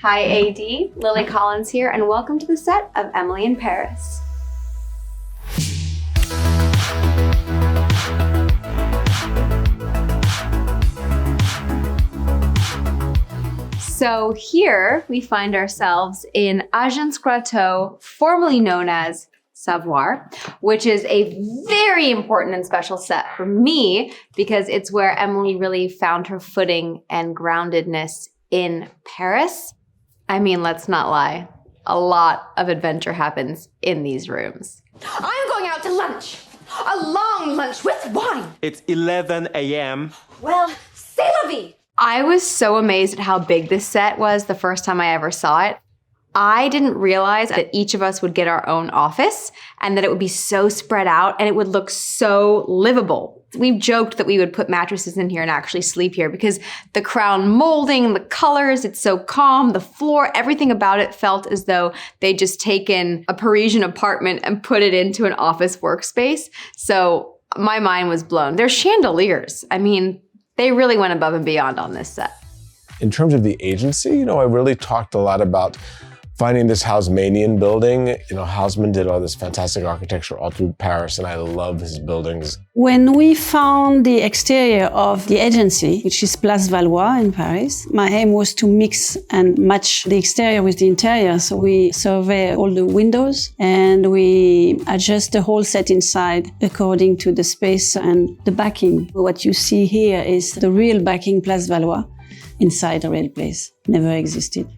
Hi AD, Lily Collins here, and welcome to the set of Emily in Paris. So here we find ourselves in Agence Grateau, formerly known as Savoir, which is a very important and special set for me because it's where Emily really found her footing and groundedness in Paris. I mean, let's not lie. A lot of adventure happens in these rooms. I'm going out to lunch. A long lunch with wine. It's 11 a.m. Well, c'est la vie. I was so amazed at how big this set was the first time I ever saw it. I didn't realize that each of us would get our own office and that it would be so spread out and it would look so livable. We've joked that we would put mattresses in here and actually sleep here because the crown molding, the colors, it's so calm, the floor, everything about it felt as though they'd just taken a Parisian apartment and put it into an office workspace. So my mind was blown. There's chandeliers. I mean, they really went above and beyond on this set. In terms of the agency, I really talked a lot about finding this Haussmannian building. Haussmann did all this fantastic architecture all through Paris, and I love his buildings. When we found the exterior of the agency, which is Place Valois in Paris, my aim was to mix and match the exterior with the interior. So we survey all the windows and we adjust the whole set inside according to the space and the backing. What you see here is the real backing Place Valois inside a real place. Never existed.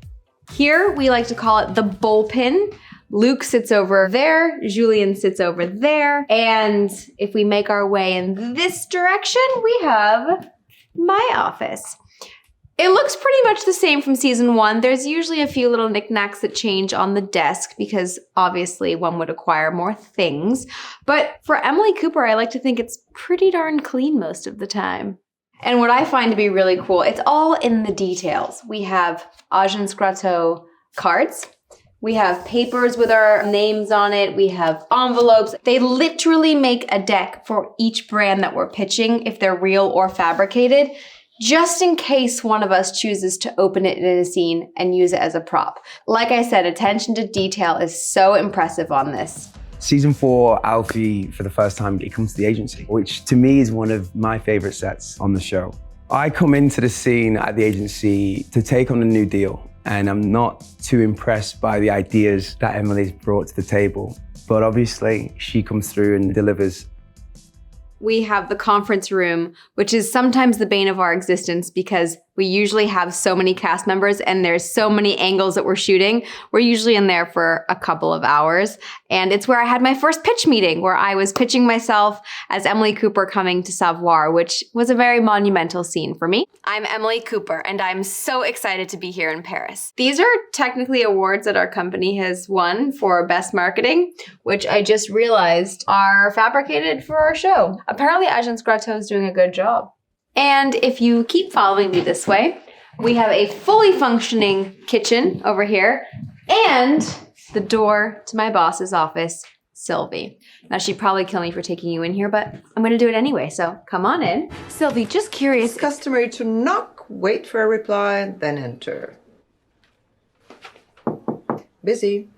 Here, we like to call it the bullpen. Luc sits over there, Julien sits over there, and if we make our way in this direction, we have my office. It looks pretty much the same from season 1. There's usually a few little knickknacks that change on the desk because obviously one would acquire more things. But for Emily Cooper, I like to think it's pretty darn clean most of the time. And what I find to be really cool, it's all in the details. We have Agence Grateau cards. We have papers with our names on it. We have envelopes. They literally make a deck for each brand that we're pitching, if they're real or fabricated, just in case one of us chooses to open it in a scene and use it as a prop. Like I said, attention to detail is so impressive on this. Season 4, Alfie, for the first time, it comes to the agency, which to me is one of my favorite sets on the show. I come into the scene at the agency to take on a new deal, and I'm not too impressed by the ideas that Emily's brought to the table. But obviously, she comes through and delivers. We have the conference room, which is sometimes the bane of our existence because we usually have so many cast members and there's so many angles that we're shooting. We're usually in there for a couple of hours. And it's where I had my first pitch meeting where I was pitching myself as Emily Cooper coming to Savoir, which was a very monumental scene for me. I'm Emily Cooper and I'm so excited to be here in Paris. These are technically awards that our company has won for best marketing, which I just realized are fabricated for our show. Apparently Agence Grateau is doing a good job. And if you keep following me this way, we have a fully functioning kitchen over here and the door to my boss's office, Sylvie. Now, she'd probably kill me for taking you in here, but I'm going to do it anyway, so come on in. Sylvie, just curious. It's customary to knock, wait for a reply, then enter. Busy.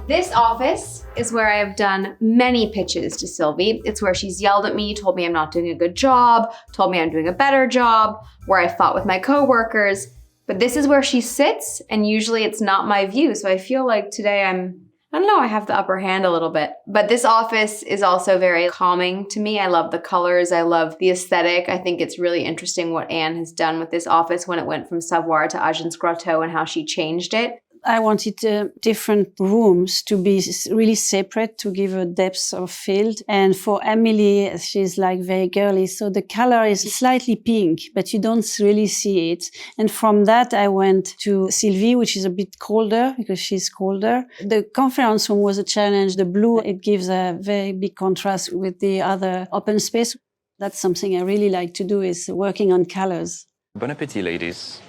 This office is where I have done many pitches to Sylvie. It's where she's yelled at me, told me I'm not doing a good job, told me I'm doing a better job, where I fought with my coworkers. But this is where she sits, and usually it's not my view. So I feel like today I have the upper hand a little bit. But this office is also very calming to me. I love the colors. I love the aesthetic. I think it's really interesting what Anne has done with this office when it went from Savoir to Agence Grateau and how she changed it. I wanted different rooms to be really separate to give a depth of field. And for Emily, she's like very girly. So the color is slightly pink, but you don't really see it. And from that, I went to Sylvie, which is a bit colder because she's colder. The conference room was a challenge. The blue, it gives a very big contrast with the other open space. That's something I really like to do is working on colors. Bon appétit, ladies.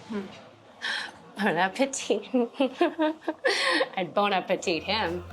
Bon appetit. I'd bon appetit him.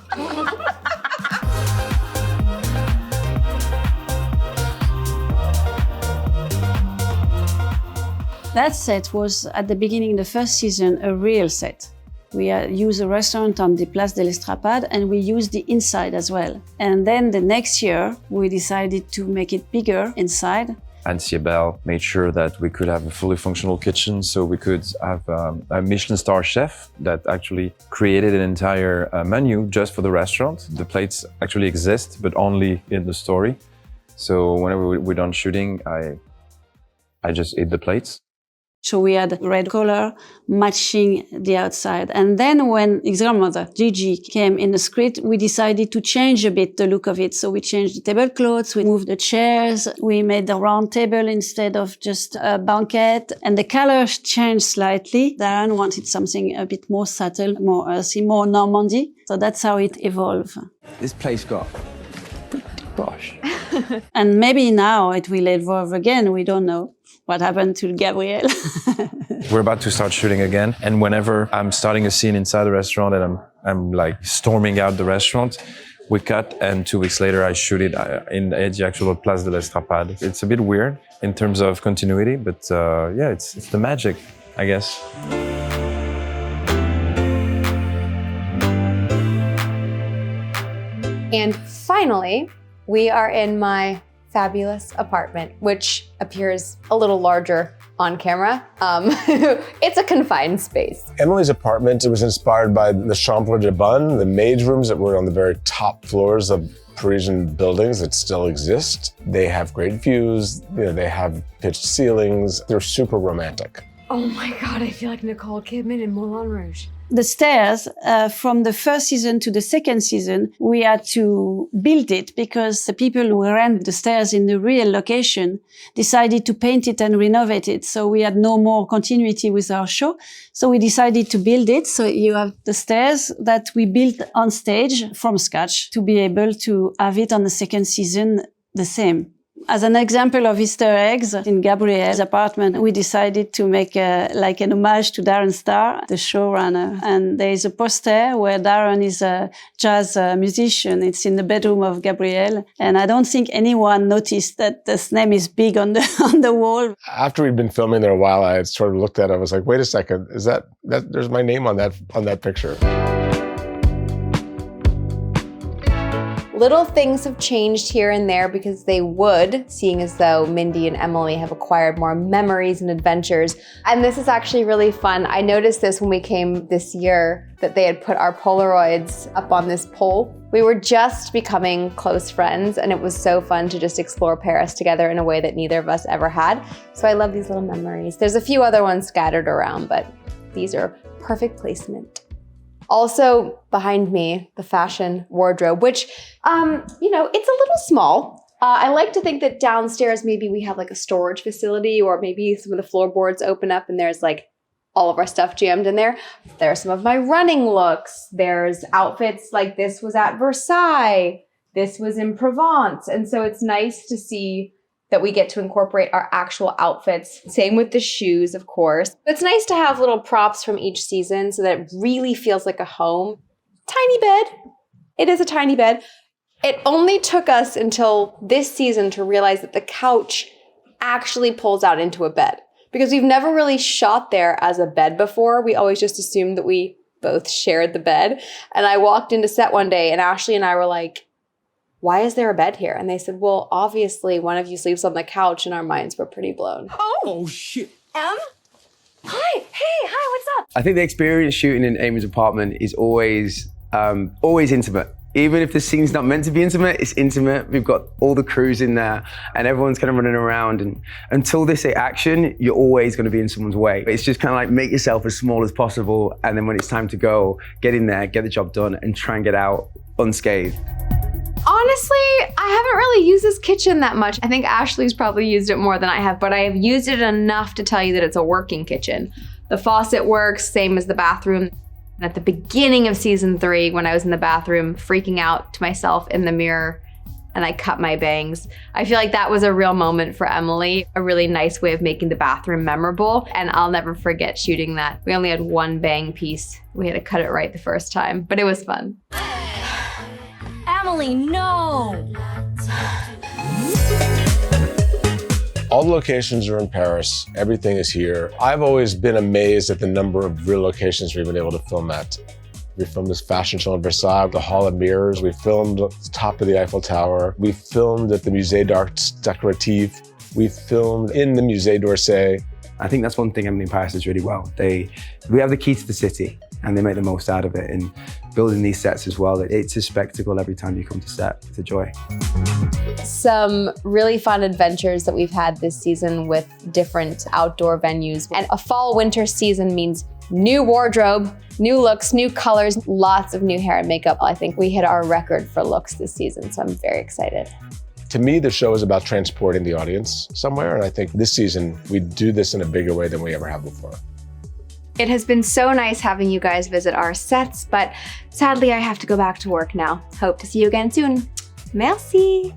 That set was, at the beginning, the first season, a real set. We used a restaurant on the Place de l'Estrapade and we used the inside as well. And then the next year, we decided to make it bigger inside. And Siebel made sure that we could have a fully functional kitchen, so we could have a Michelin star chef that actually created an entire menu just for the restaurant. The plates actually exist, but only in the story. So whenever we're done shooting, I just eat the plates. So we had red color matching the outside. And then when his grandmother, Gigi, came in the script, we decided to change a bit the look of it. So we changed the tablecloths, we moved the chairs, we made the round table instead of just a banquette. And the color changed slightly. Darren wanted something a bit more subtle, more earthy, more Normandy. So that's how it evolved. This place got posh. And maybe now it will evolve again, we don't know. What happened to Gabrielle? We're about to start shooting again, and whenever I'm starting a scene inside the restaurant and I'm like storming out the restaurant, we cut, and 2 weeks later I shoot it in the actual Place de l'Estrapade. It's a bit weird in terms of continuity, but yeah, it's the magic, I guess. And finally, we are in my fabulous apartment, which appears a little larger on camera. It's a confined space. Emily's apartment, it was inspired by the Chambre de Bonne, the maid's rooms that were on the very top floors of Parisian buildings that still exist. They have great views, they have pitched ceilings, they're super romantic. Oh my God, I feel like Nicole Kidman in Moulin Rouge. The stairs, from the first season to the second season, we had to build it because the people who ran the stairs in the real location decided to paint it and renovate it. So we had no more continuity with our show. So we decided to build it. So you have the stairs that we built on stage from scratch to be able to have it on the second season the same. As an example of Easter eggs, in Gabrielle's apartment, we decided to make like an homage to Darren Star, the showrunner. And there is a poster where Darren is a jazz musician. It's in the bedroom of Gabrielle. And I don't think anyone noticed that this name is big on the wall. After we'd been filming there a while, I had sort of looked at it. I was like, wait a second, is that there's my name on that picture. Little things have changed here and there because they would, seeing as though Mindy and Emily have acquired more memories and adventures. And this is actually really fun. I noticed this when we came this year, that they had put our Polaroids up on this pole. We were just becoming close friends, and it was so fun to just explore Paris together in a way that neither of us ever had. So I love these little memories. There's a few other ones scattered around, but these are perfect placement. Also, behind me, the fashion wardrobe, which, it's a little small. I like to think that downstairs, maybe we have like a storage facility, or maybe some of the floorboards open up and there's like all of our stuff jammed in there. There are some of my running looks. There's outfits like this was at Versailles. This was in Provence. And so it's nice to see that we get to incorporate our actual outfits. Same with the shoes, of course. It's nice to have little props from each season so that it really feels like a home. Tiny bed. It is a tiny bed. It only took us until this season to realize that the couch actually pulls out into a bed, because we've never really shot there as a bed before. We always just assumed that we both shared the bed. And I walked into set one day and Ashley and I were like, why is there a bed here? And they said, well, obviously one of you sleeps on the couch, and our minds were pretty blown. Oh, shit. Hi. Hey, hi, what's up? I think the experience shooting in Amy's apartment is always intimate. Even if the scene's not meant to be intimate, it's intimate. We've got all the crews in there and everyone's kind of running around, and until they say action, you're always going to be in someone's way. It's just kind of like make yourself as small as possible, and then when it's time to go, get in there, get the job done, and try and get out unscathed. Honestly, I haven't really used this kitchen that much. I think Ashley's probably used it more than I have, but I have used it enough to tell you that it's a working kitchen. The faucet works, same as the bathroom. And at the beginning of season 3, when I was in the bathroom freaking out to myself in the mirror and I cut my bangs, I feel like that was a real moment for Emily, a really nice way of making the bathroom memorable. And I'll never forget shooting that. We only had one bang piece. We had to cut it right the first time, but it was fun. Emily, no! All the locations are in Paris. Everything is here. I've always been amazed at the number of real locations we've been able to film at. We filmed this fashion show in Versailles, the Hall of Mirrors. We filmed at the top of the Eiffel Tower. We filmed at the Musée d'Art Décoratif. We filmed in the Musée d'Orsay. I think that's one thing Emily in Paris does really well. We have the key to the city and they make the most out of it. And building these sets as well, it's a spectacle every time you come to set. It's a joy. Some really fun adventures that we've had this season with different outdoor venues. And a fall-winter season means new wardrobe, new looks, new colors, lots of new hair and makeup. I think we hit our record for looks this season, so I'm very excited. To me, the show is about transporting the audience somewhere, and I think this season we do this in a bigger way than we ever have before. It has been so nice having you guys visit our sets, but sadly I have to go back to work now. Hope to see you again soon. Merci.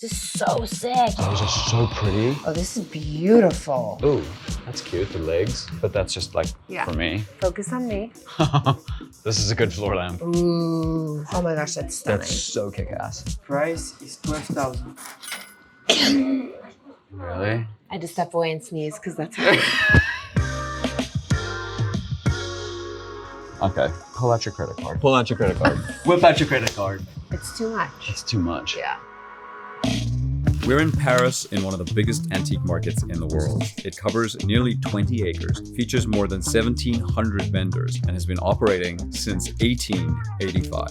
This is so sick. Those are so pretty. Oh, this is beautiful. Ooh, that's cute, the legs, but that's just like Yeah. for me. Focus on me. This is a good floor lamp. Ooh. Oh my gosh, that's stunning. That's so kick-ass. Price is 12,000. Really? I had to step away and sneeze because that's hard. Okay, pull out your credit card. Pull out your credit card. Whip out your credit card. It's too much. It's too much. Yeah. We're in Paris in one of the biggest antique markets in the world. It covers nearly 20 acres, features more than 1,700 vendors, and has been operating since 1885.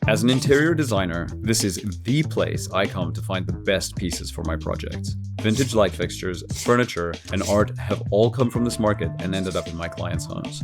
As an interior designer, this is the place I come to find the best pieces for my projects. Vintage light fixtures, furniture, and art have all come from this market and ended up in my clients' homes.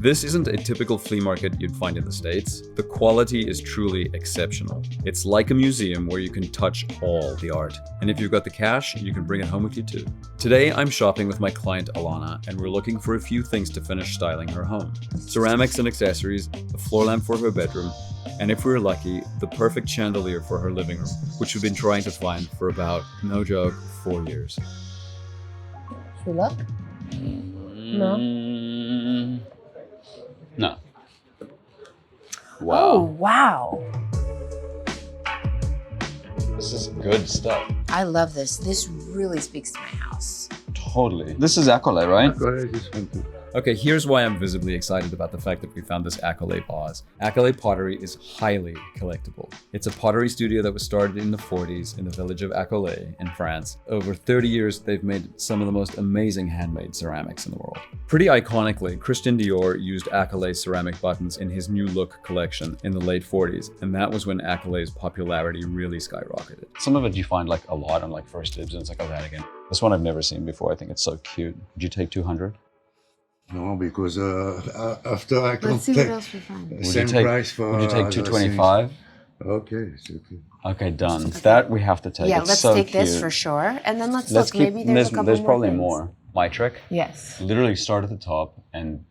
This isn't a typical flea market you'd find in the States. The quality is truly exceptional. It's like a museum where you can touch all the art. And if you've got the cash, you can bring it home with you too. Today, I'm shopping with my client Alana, and we're looking for a few things to finish styling her home. Ceramics and accessories, a floor lamp for her bedroom, and if we're lucky, the perfect chandelier for her living room, which we've been trying to find for about, no joke, 4 years. Should we look? No. No. Oh, Wow. wow. This is good stuff. I love this. This really speaks to my house. Totally. This is accolade, right? Okay, here's why I'm visibly excited about the fact that we found this Accolade vase. Accolade pottery is highly collectible. It's a pottery studio that was started in the 40s in the village of Accolade in France. Over 30 years, they've made some of the most amazing handmade ceramics in the world. Pretty iconically, Christian Dior used Accolade ceramic buttons in his New Look collection in the late 40s, and that was when Accolade's popularity really skyrocketed. Some of it you find like a lot on like First Dibs, and it's like, oh, that again. This one I've never seen before. I think it's so cute. Would you take 200? No, because after I can't Let's see take what else we find. same price for. Would you take other 225? things. Okay, it's okay. Okay, done. That we have to take. Yeah, it's let's so take this cute. for sure. And then let's Let's look. keep. Maybe there's a couple there's more probably things. more. My trick. Yes. Literally start at the top and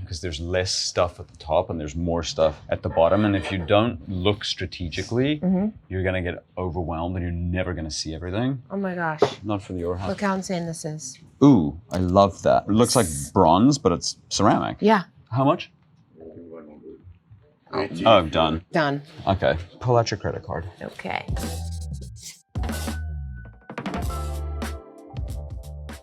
because there's less stuff at the top and there's more stuff at the bottom. And if you don't look strategically, you're gonna get overwhelmed and you're never gonna see everything. Oh my gosh. Not for your house. Look how insane this is. Ooh, I love that. It looks like bronze, but it's ceramic. Yeah. How much? Oh, done. Done. Okay, pull out your credit card. Okay.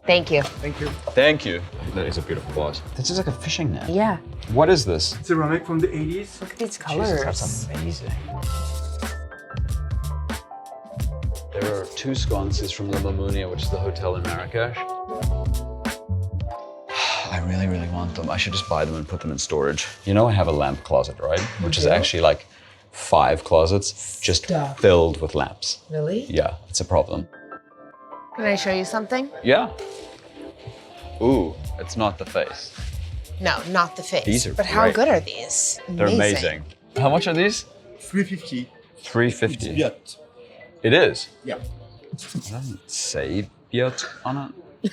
Thank you. Thank you. Thank you. That is a beautiful vase. This is like a fishing net. Yeah. What is this? Ceramic from the 80s. Look at these Jesus, colors. that's amazing. There are 2 sconces from La Mamounia, which is the hotel in Marrakesh. I really, really want them. I should just buy them and put them in storage. You know I have a lamp closet, right? Which is actually like 5 closets just filled with lamps. Really? Yeah, it's a problem. Can I show you something? Yeah. Ooh, it's not the face. No, not the face. These are But how great. good are these? They're amazing. How much are these? 350. 350. Biot. It is? Yeah. It doesn't say Biot on it.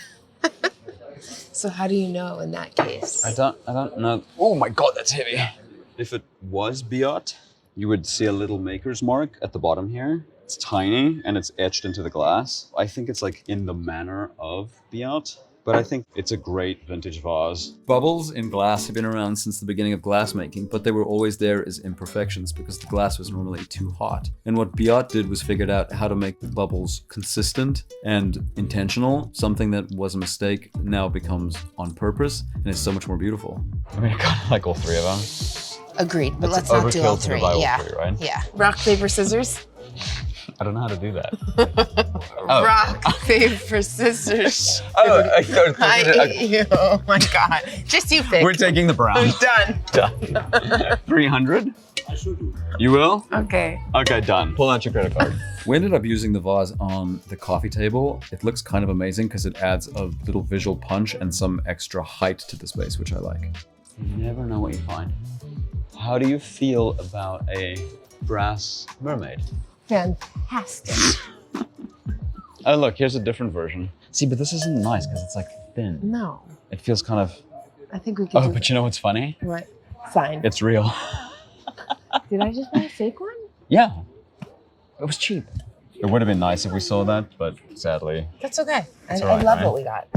So how do you know in that case? I don't know. Oh my God, that's heavy. If it was Biot, you would see a little maker's mark at the bottom here. It's tiny and it's etched into the glass. I think it's like in the manner of Biot. but I think it's a great vintage vase. Bubbles in glass have been around since the beginning of glassmaking, but they were always there as imperfections because the glass was normally too hot. And what Biot did was figured out how to make the bubbles consistent and intentional. Something that was a mistake now becomes on purpose and is so much more beautiful. I mean, I kind of like all three of them. Agreed, but That's let's not do all overkill to three. buy all Yeah. three, right? Yeah. Rock, paper, scissors. I don't know how to do that. Rock, paper, scissors. Oh, I thought I hate you. Oh my God. Just you pick. We're taking the brown. Done. Done. 300? I should do. You will? Okay. Okay, done. Pull out your credit card. We ended up using the vase on the coffee table. It looks kind of amazing because it adds a little visual punch and some extra height to the space, which I like. You never know what you find. How do you feel about a brass mermaid? Fantastic. Oh, look, here's a different version. See, but this isn't nice because it's like thin. No. It feels kind of... I think we can Oh, do but you know what's funny? What? Fine. It's real. Did I just buy a fake one? Yeah. It was cheap. It would have been nice if we saw that, but sadly. That's okay. It's I all right, love right? what we got.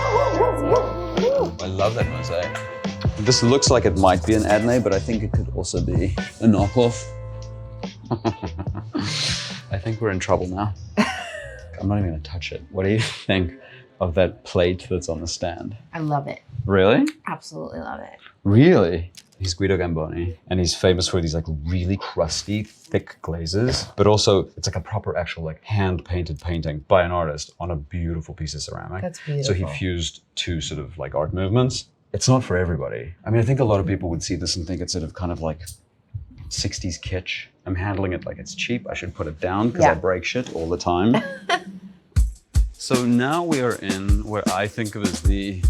I love that mosaic. This looks like it might be an Adne, but I think it could also be a knockoff. I think we're in trouble now. I'm not even gonna touch it. What do you think of that plate that's on the stand? I love it. Really? Absolutely love it. Really? He's Guido Gamboni, and he's famous for these like really crusty, thick glazes, but also it's like a proper actual like hand-painted painting by an artist on a beautiful piece of ceramic. That's So he beautiful. fused two sort of like art movements. It's not for everybody. I mean, I think a lot of people would see this and think it's sort of kind of like 60s kitsch. I'm handling it like it's cheap. I should put it down because I break shit all the time. So now we are in where I think of as the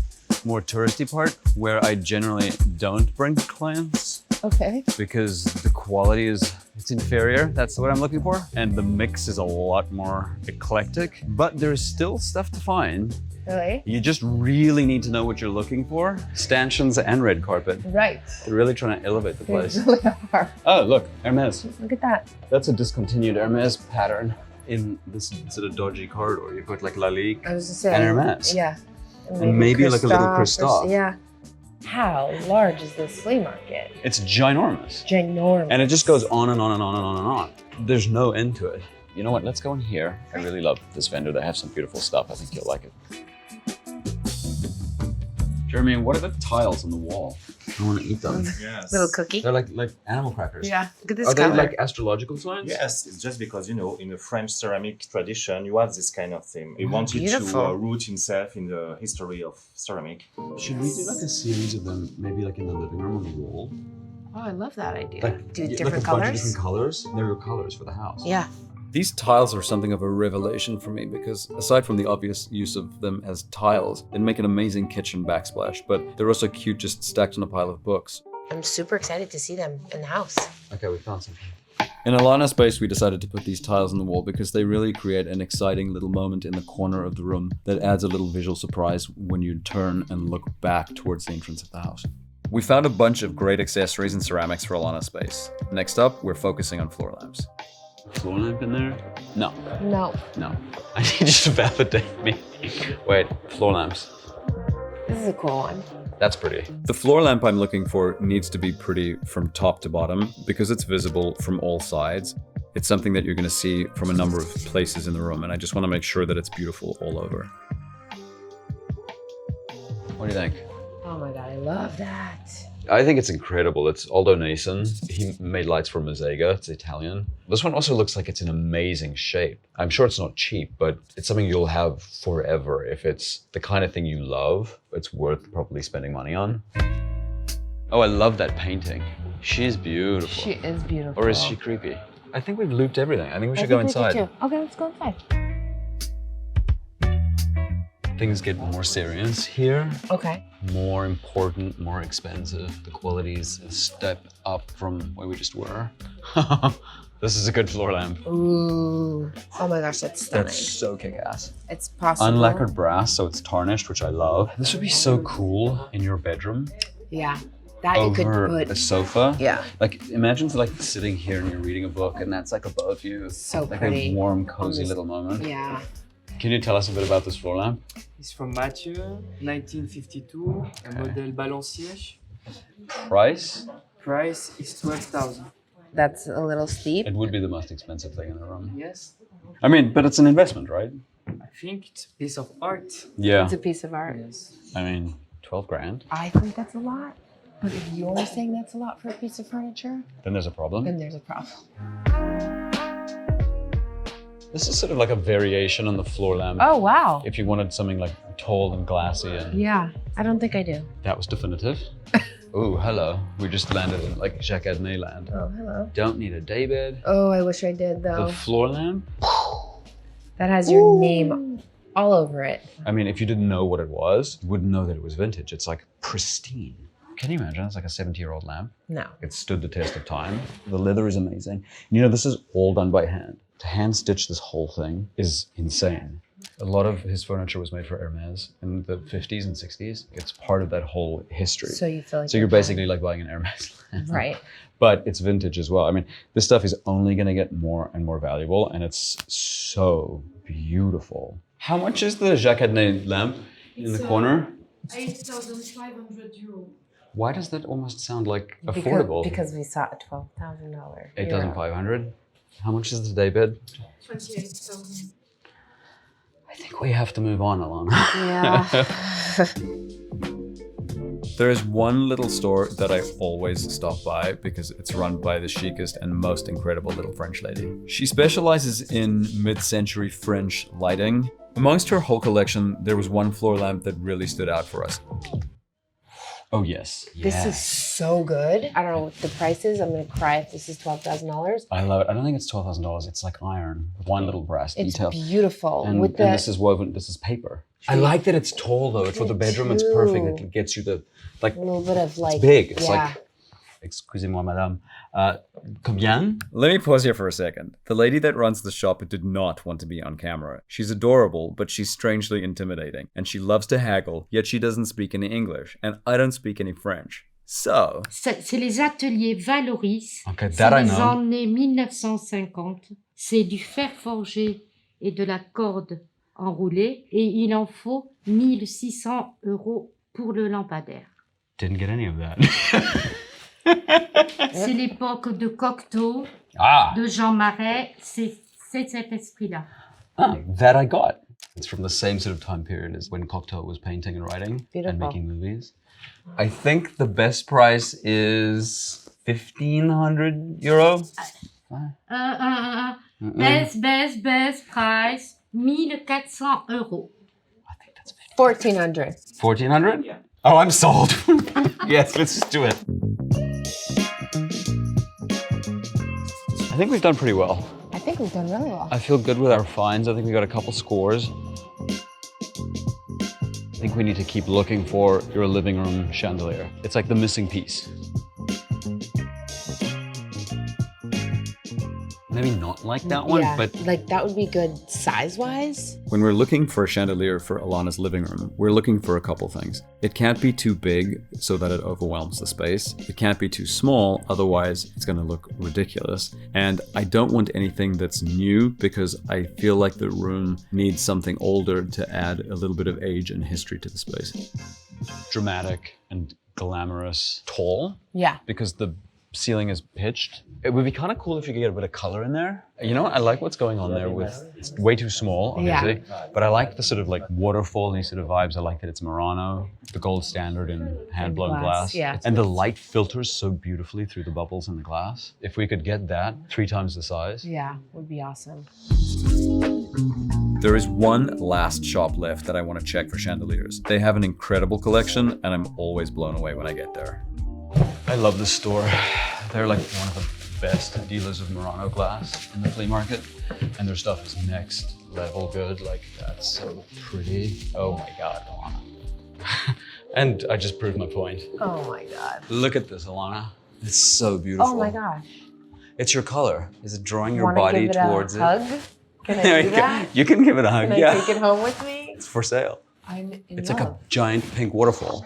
more touristy part, where I generally don't bring clients Okay. because the quality it's inferior. That's what I'm looking for. And the mix is a lot more eclectic, but there's still stuff to find. Really? You just really need to know what you're looking for. Stanchions and red carpet. Right. They're really trying to elevate the They place. really are. Oh, look, Hermes. Look at that. That's a discontinued Hermes pattern. In this sort of dodgy corridor, you've got like Lalique I was just saying. and Hermes. Yeah. And maybe like a little Christophe. Yeah. How large is this flea market? It's ginormous. Ginormous. And it just goes on and on and on and on and on. There's no end to it. You know what? Let's go in here. I really love this vendor. They have some beautiful stuff. I think you'll like it. Jeremy, what are the tiles on the wall? I want to eat them. Yes. Little cookie. They're like animal crackers. Yeah. Look at this Are they color. like astrological signs? Yes, it's just because, you know, in the French ceramic tradition, you have this kind of theme. He wanted beautiful. to root himself in the history of ceramic. Should we do like a series of them, maybe like in the living room on the wall? Oh, I love that idea. Like, Do yeah, different like a bunch of colors? different colors. They're your colors for the house. Yeah. These tiles are something of a revelation for me because aside from the obvious use of them as tiles, they make an amazing kitchen backsplash, but they're also cute just stacked on a pile of books. I'm super excited to see them in the house. Okay, we found something. In Alana's space, we decided to put these tiles on the wall because they really create an exciting little moment in the corner of the room that adds a little visual surprise when you turn and look back towards the entrance of the house. We found a bunch of great accessories and ceramics for Alana's space. Next up, we're focusing on floor lamps. Floor lamp in there? No. No. No. I need you to validate me. Wait, floor lamps. This is a cool one. That's pretty. The floor lamp I'm looking for needs to be pretty from top to bottom because it's visible from all sides. It's something that you're going to see from a number of places in the room, and I just want to make sure that it's beautiful all over. What do you think? Oh my God, I love that. I think it's incredible. It's Aldo Nason. He made lights for Mosega. It's Italian. This one also looks like it's in amazing shape. I'm sure it's not cheap, but it's something you'll have forever. If it's the kind of thing you love, it's worth probably spending money on. Oh, I love that painting. She's beautiful. She is beautiful. Or is she creepy? I think we've looped everything. I think we should go inside. Okay, let's go inside. Things get more serious here. Okay. More important, more expensive. The quality's a step up from where we just were. This is a good floor lamp. Ooh. Oh my gosh, that's stunning. That's so kick-ass. It's possible. Unlacquered brass, so it's tarnished, which I love. This would be so cool in your bedroom. Yeah. That you could Over put. a sofa. Yeah. Like, imagine like sitting here and you're reading a book and that's like above you. So like pretty. a warm, cozy little moment. Yeah. Can you tell us a bit about this floor lamp? It's from Marché, 1952, a model balancier. Price? Price is 12,000. That's a little steep. It would be the most expensive thing in the room. Yes. I mean, but it's an investment, right? I think it's a piece of art. Yeah. It's a piece of art. Yes. I mean, 12 grand. I think that's a lot. But if you're saying that's a lot for a piece of furniture, Then there's a problem. then there's a problem. This is sort of like a variation on the floor lamp. Oh, wow. If you wanted something like tall and glassy and Yeah, I don't think I do. that was definitive. Oh, hello. We just landed in like Jacques Adnet land. Oh, hello. Don't need a daybed. Oh, I wish I did, though. The floor lamp? That has your name all over it. I mean, if you didn't know what it was, you wouldn't know that it was vintage. It's like pristine. Can you imagine? It's like a 70-year-old lamp. No. It stood the test of time. The leather is amazing. You know, this is all done by hand. To hand stitch this whole thing is insane. A lot of his furniture was made for Hermes in the 50s and 60s. It's part of that whole history. So you feel like So you're basically like buying an Hermes lamp. Right. But it's vintage as well. I mean, this stuff is only going to get more and more valuable, and it's so beautiful. How much is the Jacques Adnet lamp in the corner? 8,500 euros. Why does that almost sound like affordable? Because we saw a $12,000. 8,500. How much is the daybed? 28,000. I think we have to move on, Alana. Yeah. There is one little store that I always stop by because it's run by the chicest and most incredible little French lady. She specializes in mid-century French lighting. Amongst her whole collection, there was one floor lamp that really stood out for us. Oh, yes. This is so good. I don't know what the price is. I'm going to cry if this is $12,000. I love it. I don't think it's $12,000. It's like iron with one little brass It's detail. beautiful. And, with and this is woven, this is paper. I like that it's tall though. For the bedroom, it's perfect. It gets you the, like, a little bit of like, it's big. It's yeah. like, excusez-moi, madame. Combien? Let me pause here for a second. The lady that runs the shop did not want to be on camera. She's adorable, but she's strangely intimidating. And she loves to haggle, yet she doesn't speak any English. And I don't speak any French. So... C'est les ateliers Valoris. Okay, C'est that I les know. années 1950. C'est du fer forgé et de la corde enroulée. Et il en faut 1 600 € pour le lampadaire. Didn't get any of that. C'est l'époque de Cocteau, Ah. de Jean Marais. C'est cet esprit-là. Ah, that I got. It's from the same sort of time period as when Cocteau was painting and writing Beautiful. and making movies. I think the best price is 1,500 euro. Best price, 1 400 €. 1,400. 1,400? Yeah. Oh, I'm sold. Yes, let's just do it. I think we've done pretty well. I think we've done really well. I feel good with our finds. I think we got a couple scores. I think we need to keep looking for your living room chandelier. It's like the missing piece. Maybe not like that one, yeah, but like that would be good size-wise. When we're looking for a chandelier for Alana's living room, we're looking for a couple things. It can't be too big so that it overwhelms the space. It can't be too small, otherwise it's gonna look ridiculous. And I don't want anything that's new because I feel like the room needs something older to add a little bit of age and history to the space. dramatic and glamorous, tall. Yeah. Because the ceiling is pitched. It would be kind of cool if you could get a bit of color in there. You know what? I like what's going on there with, it's way too small, obviously, but I like the sort of like waterfall-y sort of vibes. I like that it's Murano, the gold standard in hand-blown glass. Yeah. And the light filters so beautifully through the bubbles in the glass. If we could get that 3 times the size. Yeah, would be awesome. There is one last shop left that I want to check for chandeliers. They have an incredible collection and I'm always blown away when I get there. I love this store. They're like one of the best dealers of Murano glass in the flea market. And their stuff is next level good. Like, that's so pretty. Oh my God, Alana. And I just proved my point. Oh my God. Look at this, Alana. It's so beautiful. Oh my gosh. It's your color. Is it drawing your Wanna body give it towards a hug? it? Can I do that? You can give it a hug, Can yeah. I take it home with me? It's for sale. I'm in It's love. like a giant pink waterfall.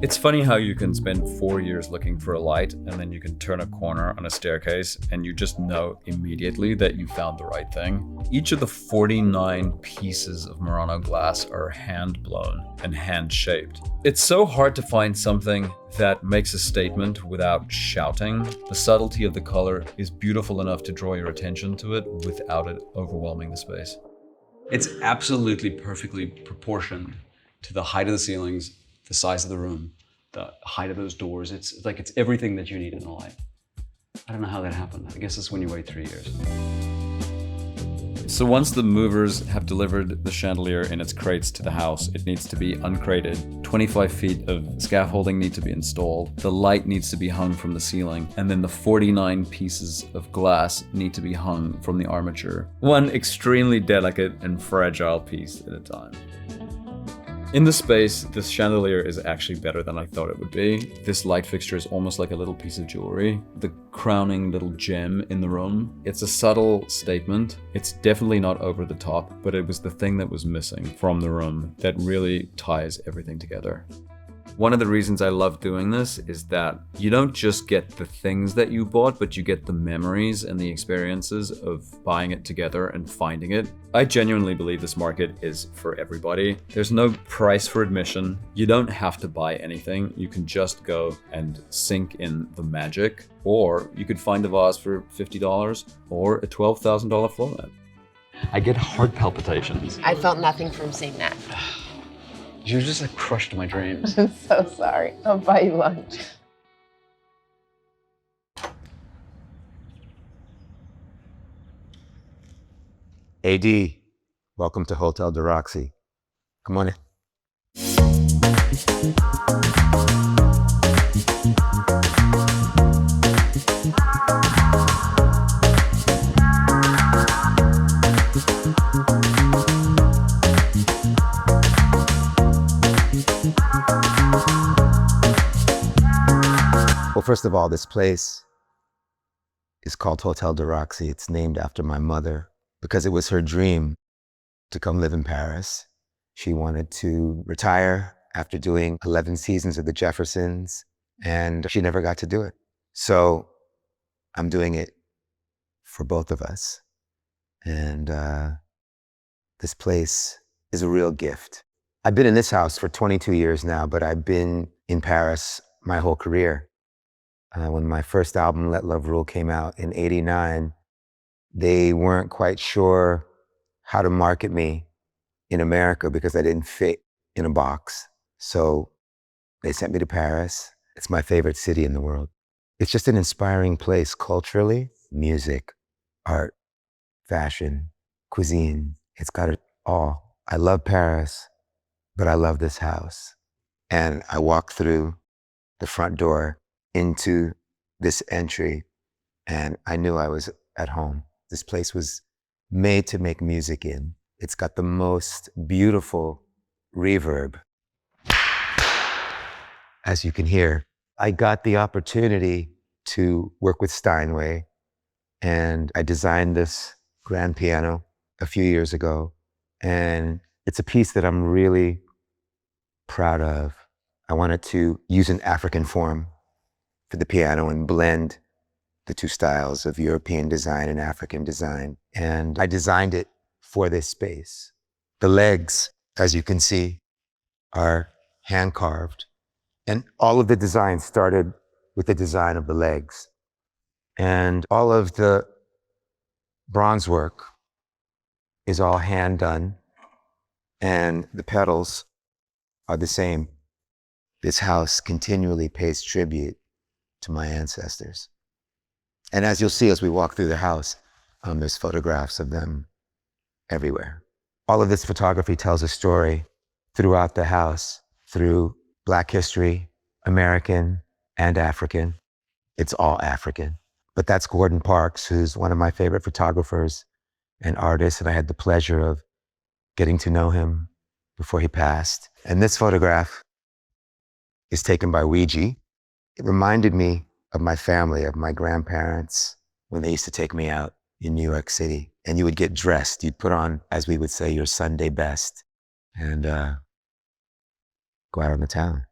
It's funny how you can spend 4 years looking for a light and then you can turn a corner on a staircase and you just know immediately that you found the right thing. Each of the 49 pieces of Murano glass are hand blown and hand shaped. It's so hard to find something that makes a statement without shouting. The subtlety of the color is beautiful enough to draw your attention to it without it overwhelming the space. It's absolutely perfectly proportioned to the height of the ceilings, the size of the room, the height of those doors. It's like it's everything that you need in a life. I don't know how that happened. I guess it's when you wait 3 years. So once the movers have delivered the chandelier in its crates to the house, it needs to be uncrated. 25 feet of scaffolding need to be installed. The light needs to be hung from the ceiling. And then the 49 pieces of glass need to be hung from the armature. One extremely delicate and fragile piece at a time. In the space, this chandelier is actually better than I thought it would be. This light fixture is almost like a little piece of jewelry. The crowning little gem in the room. It's a subtle statement. It's definitely not over the top, but it was the thing that was missing from the room that really ties everything together. One of the reasons I love doing this is that you don't just get the things that you bought, but you get the memories and the experiences of buying it together and finding it. I genuinely believe this market is for everybody. There's no price for admission. You don't have to buy anything. You can just go and sink in the magic, or you could find a vase for $50 or a $12,000 floor mat. I get heart palpitations. I felt nothing from seeing that. You just like crushed my dreams. I'm so sorry. I'll buy you lunch. AD, welcome to Hotel de Roxy. Come on in. Well, first of all, this place is called Hotel de Roxy. It's named after my mother because it was her dream to come live in Paris. She wanted to retire after doing 11 seasons of The Jeffersons, and she never got to do it. So I'm doing it for both of us. And this place is a real gift. I've been in this house for 22 years now, but I've been in Paris my whole career. When my first album, Let Love Rule, came out in '89, they weren't quite sure how to market me in America because I didn't fit in a box. So they sent me to Paris. It's my favorite city in the world. It's just an inspiring place culturally, music, art, fashion, cuisine. It's got it all. I love Paris, but I love this house. And I walked through the front door into this entry, and I knew I was at home. This place was made to make music in. It's got the most beautiful reverb. As you can hear, I got the opportunity to work with Steinway, and I designed this grand piano a few years ago, and it's a piece that I'm really proud of. I wanted to use an African form for the piano and blend the two styles of European design and African design. And I designed it for this space. The legs, as you can see, are hand carved. And all of the design started with the design of the legs. And all of the bronze work is all hand done. And the pedals are the same. This house continually pays tribute to my ancestors. And as you'll see as we walk through the house, there's photographs of them everywhere. All of this photography tells a story throughout the house, through Black history, American and African. It's all African. But that's Gordon Parks, who's one of my favorite photographers and artists, and I had the pleasure of getting to know him before he passed. And this photograph is taken by Ouija. It reminded me of my family, of my grandparents, when they used to take me out in New York City. And you would get dressed. You'd put on, as we would say, your Sunday best and go out on the town.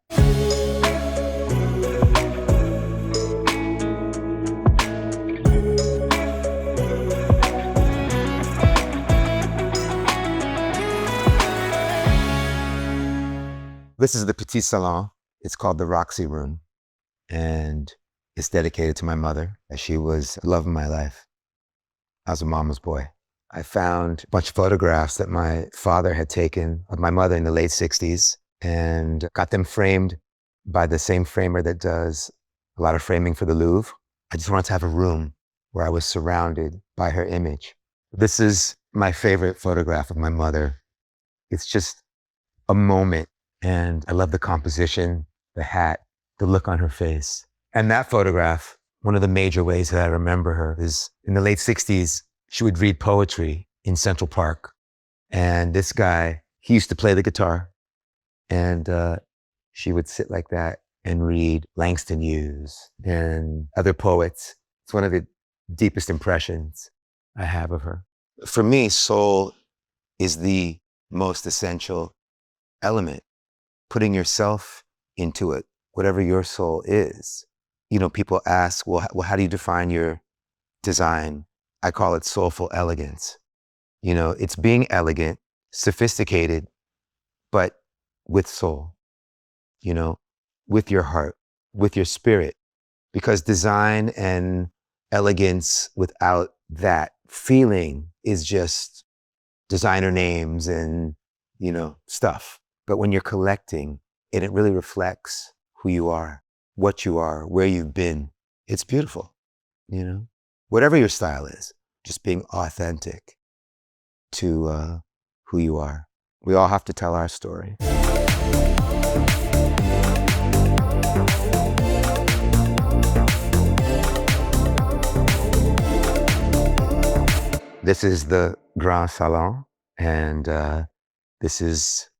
This is the Petit Salon. It's called the Roxy Room. And it's dedicated to my mother, as she was the love of my life. I was a mama's boy. I found a bunch of photographs that my father had taken of my mother in the late 60s and got them framed by the same framer that does a lot of framing for the Louvre. I just wanted to have a room where I was surrounded by her image. This is my favorite photograph of my mother. It's just a moment, and I love the composition, the hat, the look on her face. And that photograph, one of the major ways that I remember her is in the late 60s, she would read poetry in Central Park. And this guy, he used to play the guitar, and she would sit like that and read Langston Hughes and other poets. It's one of the deepest impressions I have of her. For me, soul is the most essential element. Putting yourself into it, whatever your soul is. You know, people ask, well, how do you define your design? I call it soulful elegance. You know, it's being elegant, sophisticated, but with soul, you know, with your heart, with your spirit. Because design and elegance without that feeling is just designer names and, you know, stuff. But when you're collecting, and it really reflects who you are, what you are, where you've been, it's beautiful, you know? Whatever your style is, just being authentic to who you are. We all have to tell our story. This is the Grand Salon, and this is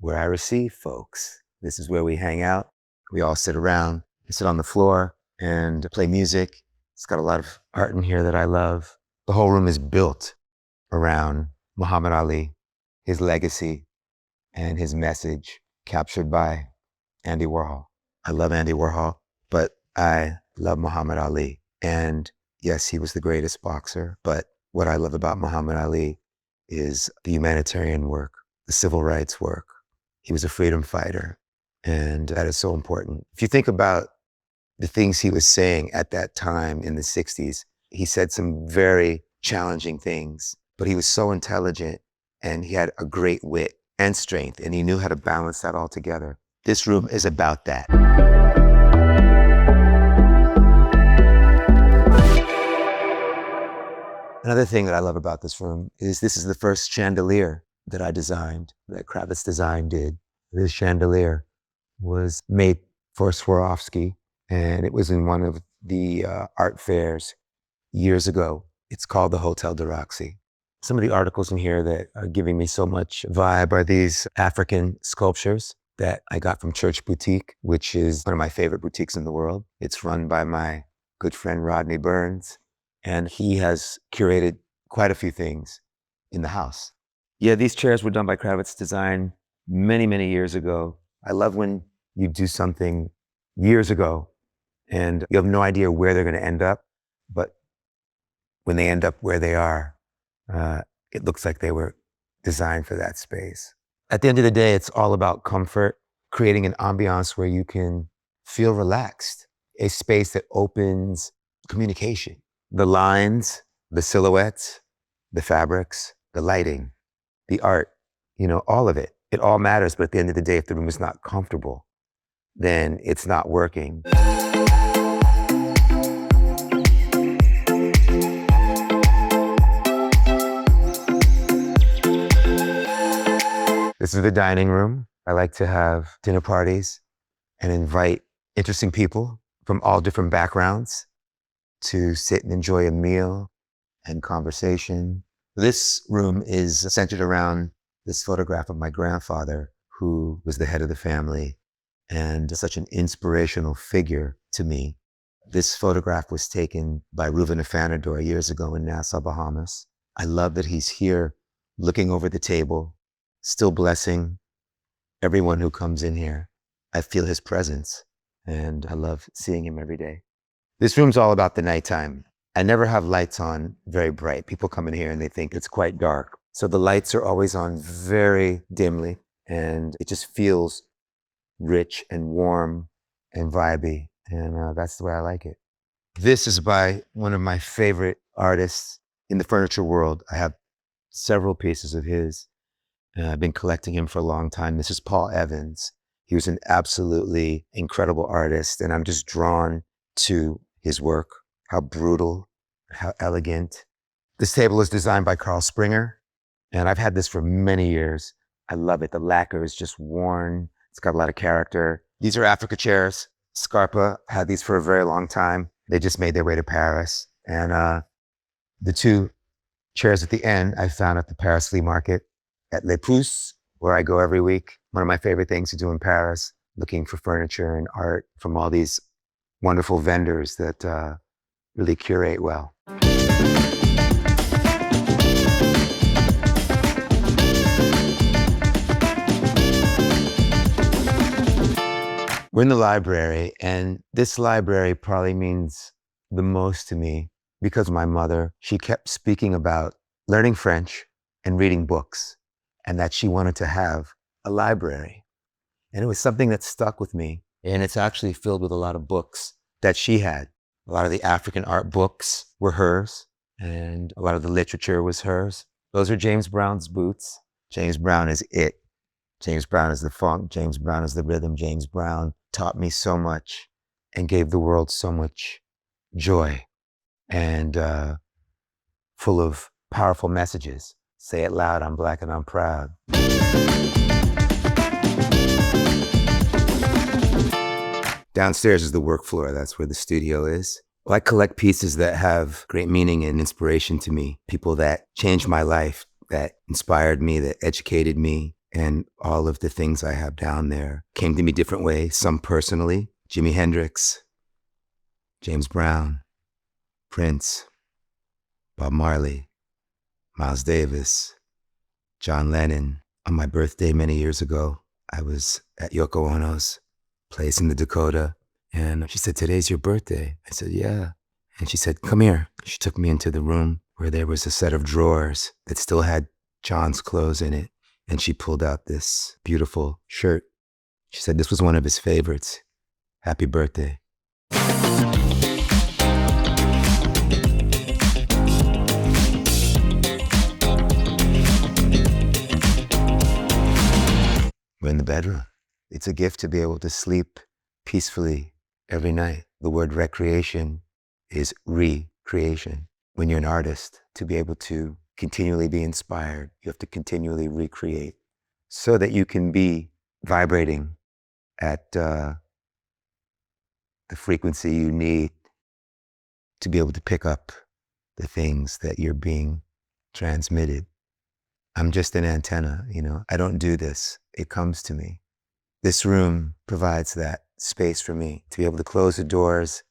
where I receive folks. This is where we hang out. We all sit around, sit on the floor and play music. It's got a lot of art in here that I love. The whole room is built around Muhammad Ali, his legacy, and his message captured by Andy Warhol. I love Andy Warhol, but I love Muhammad Ali. And yes, he was the greatest boxer, but what I love about Muhammad Ali is the humanitarian work, the civil rights work. He was a freedom fighter, and that is so important. If you think about the things he was saying at that time in the 60s, he said some very challenging things, but he was so intelligent and he had a great wit and strength, and he knew how to balance that all together. This room is about that. Another thing that I love about this room is this is the first chandelier that I designed, that Kravitz Design did. This chandelier was made for Swarovski, and it was in one of the art fairs years ago. It's called the Hotel de Roxy. Some of the articles in here that are giving me so much vibe are these African sculptures that I got from Church Boutique, which is one of my favorite boutiques in the world. It's run by my good friend Rodney Burns, and he has curated quite a few things in the house. Yeah, these chairs were done by Kravitz Design many, many years ago. I love when you do something years ago and you have no idea where they're going to end up, but when they end up where they are, it looks like they were designed for that space. At the end of the day, it's all about comfort, creating an ambiance where you can feel relaxed, a space that opens communication. The lines, the silhouettes, the fabrics, the lighting, the art, you know, all of it. It all matters, but at the end of the day, if the room is not comfortable, then it's not working. This is the dining room. I like to have dinner parties and invite interesting people from all different backgrounds to sit and enjoy a meal and conversation. This room is centered around this photograph of my grandfather, who was the head of the family and such an inspirational figure to me. This photograph was taken by Reuven Afanador years ago in Nassau, Bahamas. I love that he's here looking over the table, still blessing everyone who comes in here. I feel his presence and I love seeing him every day. This room's all about the nighttime. I never have lights on very bright. People come in here and they think it's quite dark. So the lights are always on very dimly and it just feels rich and warm and vibey. And that's the way I like it. This is by one of my favorite artists in the furniture world. I have several pieces of his. I've been collecting him for a long time. This is Paul Evans. He was an absolutely incredible artist, and I'm just drawn to his work, how brutal, how elegant. This table is designed by Carl Springer, and I've had this for many years. I love it. The lacquer is just worn. It's got a lot of character. These are Africa chairs. Scarpa had these for a very long time. They just made their way to Paris. And the two chairs at the end I found at the Paris flea market at Les Puces, where I go every week. One of my favorite things to do in Paris, looking for furniture and art from all these wonderful vendors that really curate well. We're in the library, and this library probably means the most to me because my mother, she kept speaking about learning French and reading books, and that she wanted to have a library. And it was something that stuck with me, and it's actually filled with a lot of books that she had. A lot of the African art books were hers, and a lot of the literature was hers. Those are James Brown's boots. James Brown is it. James Brown is the funk. James Brown is the rhythm. James Brown taught me so much and gave the world so much joy and full of powerful messages. Say it loud, I'm Black and I'm proud. Downstairs is the work floor. That's where the studio is. Well, I collect pieces that have great meaning and inspiration to me. People that changed my life, that inspired me, that educated me. And all of the things I have down there came to me different ways, some personally. Jimi Hendrix, James Brown, Prince, Bob Marley, Miles Davis, John Lennon. On my birthday many years ago, I was at Yoko Ono's place in the Dakota, and she said, "Today's your birthday." I said, "Yeah." And she said, "Come here." She took me into the room where there was a set of drawers that still had John's clothes in it. And she pulled out this beautiful shirt. She said this was one of his favorites. Happy birthday. We're in the bedroom. It's a gift to be able to sleep peacefully every night. The word recreation is recreation. When you're an artist, to be able to continually be inspired, you have to continually recreate so that you can be vibrating at the frequency you need to be able to pick up the things that you're being transmitted. I'm just an antenna, you know. I don't do this. It comes to me. This room provides that space for me to be able to close the doors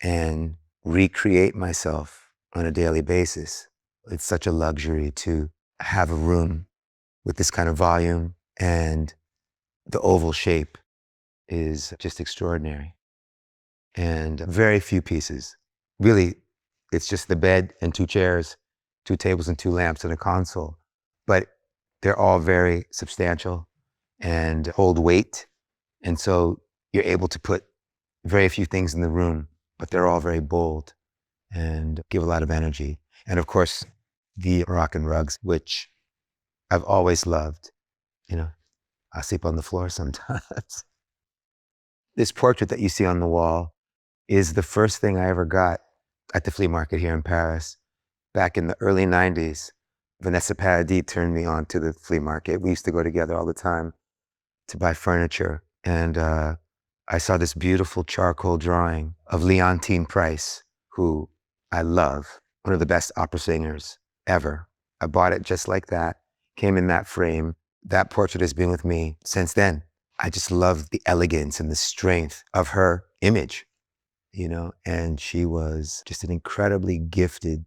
and recreate myself on a daily basis. It's such a luxury to have a room with this kind of volume, and the oval shape is just extraordinary. And very few pieces. Really, it's just the bed and 2 chairs, 2 tables and 2 lamps and a console. But they're all very substantial and hold weight. And so you're able to put very few things in the room, but they're all very bold and give a lot of energy. And of course, the Moroccan rugs, which I've always loved. You know, I sleep on the floor sometimes. This portrait that you see on the wall is the first thing I ever got at the flea market here in Paris. Back in the early 90s, Vanessa Paradis turned me on to the flea market. We used to go together all the time to buy furniture. And I saw this beautiful charcoal drawing of Leontine Price, who I love, one of the best opera singers ever. I bought it just like that, came in that frame. That portrait has been with me since then. I just love the elegance and the strength of her image, you know, and she was just an incredibly gifted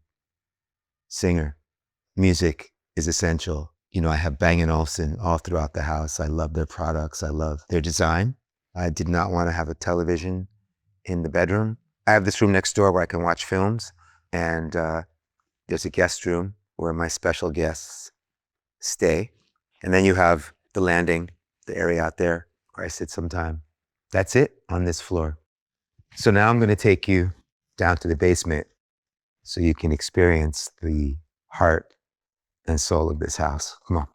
singer. Music is essential. You know, I have Bang & Olufsen all throughout the house. I love their products. I love their design. I did not want to have a television in the bedroom. I have this room next door where I can watch films, and there's a guest room where my special guests stay. And then you have the landing, the area out there where I sit sometime. That's it on this floor. So now I'm going to take you down to the basement so you can experience the heart and soul of this house. Come on.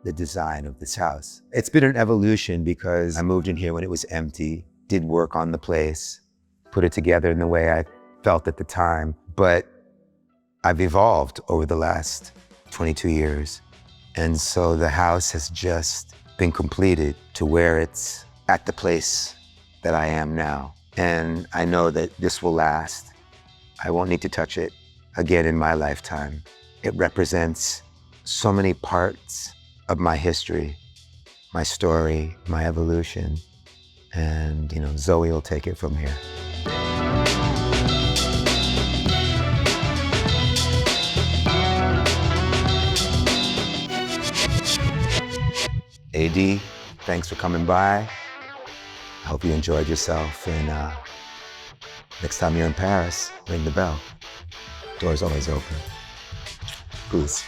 The design of this house. It's been an evolution because I moved in here when it was empty, did work on the place, put it together in the way I felt at the time. But I've evolved over the last 22 years. And so the house has just been completed to where it's at the place that I am now. And I know that this will last. I won't need to touch it again in my lifetime. It represents so many parts of my history, my story, my evolution. And, Zoe will take it from here. AD, thanks for coming by. I hope you enjoyed yourself. And next time you're in Paris, ring the bell. Door's always open. Peace.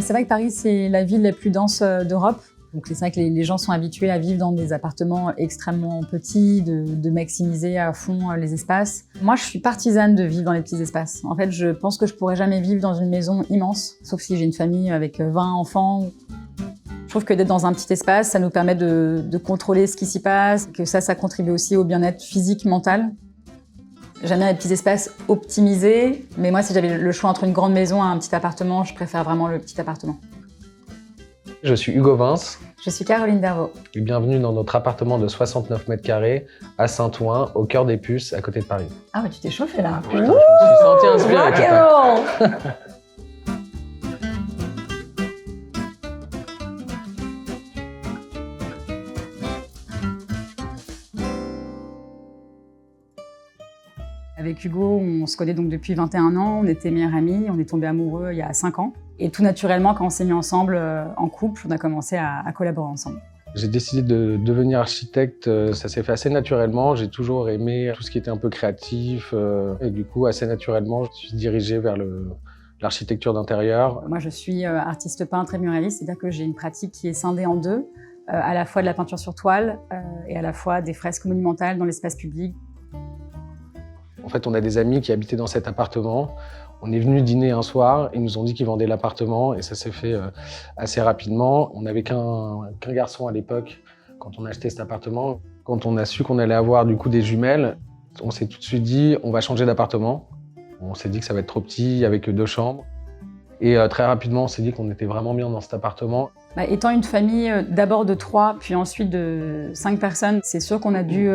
C'est vrai que Paris, c'est la ville la plus dense d'Europe. Donc c'est vrai que les gens sont habitués à vivre dans des appartements extrêmement petits, de maximiser à fond les espaces. Moi, je suis partisane de vivre dans les petits espaces. En fait, je pense que je pourrais jamais vivre dans une maison immense, sauf si j'ai une famille avec 20 enfants. Je trouve que d'être dans un petit espace, ça nous permet de contrôler ce qui s'y passe, que ça contribue aussi au bien-être physique, mental. J'aime bien les petits espaces optimisés, mais moi, si j'avais le choix entre une grande maison et un petit appartement, je préfère vraiment le petit appartement. Je suis Hugo Vince. Je suis Caroline Dervaux. Et bienvenue dans notre appartement de 69 mètres carrés à Saint-Ouen, au cœur des Puces, à côté de Paris. Ah ouais, tu t'es chauffé là. Putain, je me suis senti inspiré. Rock'n'roll. Avec Hugo, on se connaît donc depuis 21 ans, on était meilleurs amis, on est tombés amoureux il y a 5 ans. Et tout naturellement, quand on s'est mis ensemble en couple, on a commencé à collaborer ensemble. J'ai décidé de devenir architecte, ça s'est fait assez naturellement. J'ai toujours aimé tout ce qui était un peu créatif. Et du coup, assez naturellement, je suis dirigé vers l'architecture d'intérieur. Moi, je suis artiste peintre et muraliste, c'est-à-dire que j'ai une pratique qui est scindée en deux, à la fois de la peinture sur toile et à la fois des fresques monumentales dans l'espace public. En fait, on a des amis qui habitaient dans cet appartement. On est venu dîner un soir, ils nous ont dit qu'ils vendaient l'appartement et ça s'est fait assez rapidement. On n'avait qu'un garçon à l'époque quand on a acheté cet appartement. Quand on a su qu'on allait avoir du coup des jumelles, on s'est tout de suite dit on va changer d'appartement. On s'est dit que ça va être trop petit avec 2 chambres. Et très rapidement, on s'est dit qu'on était vraiment bien dans cet appartement. Étant une famille d'abord de 3, puis ensuite de 5 personnes, c'est sûr qu'on a dû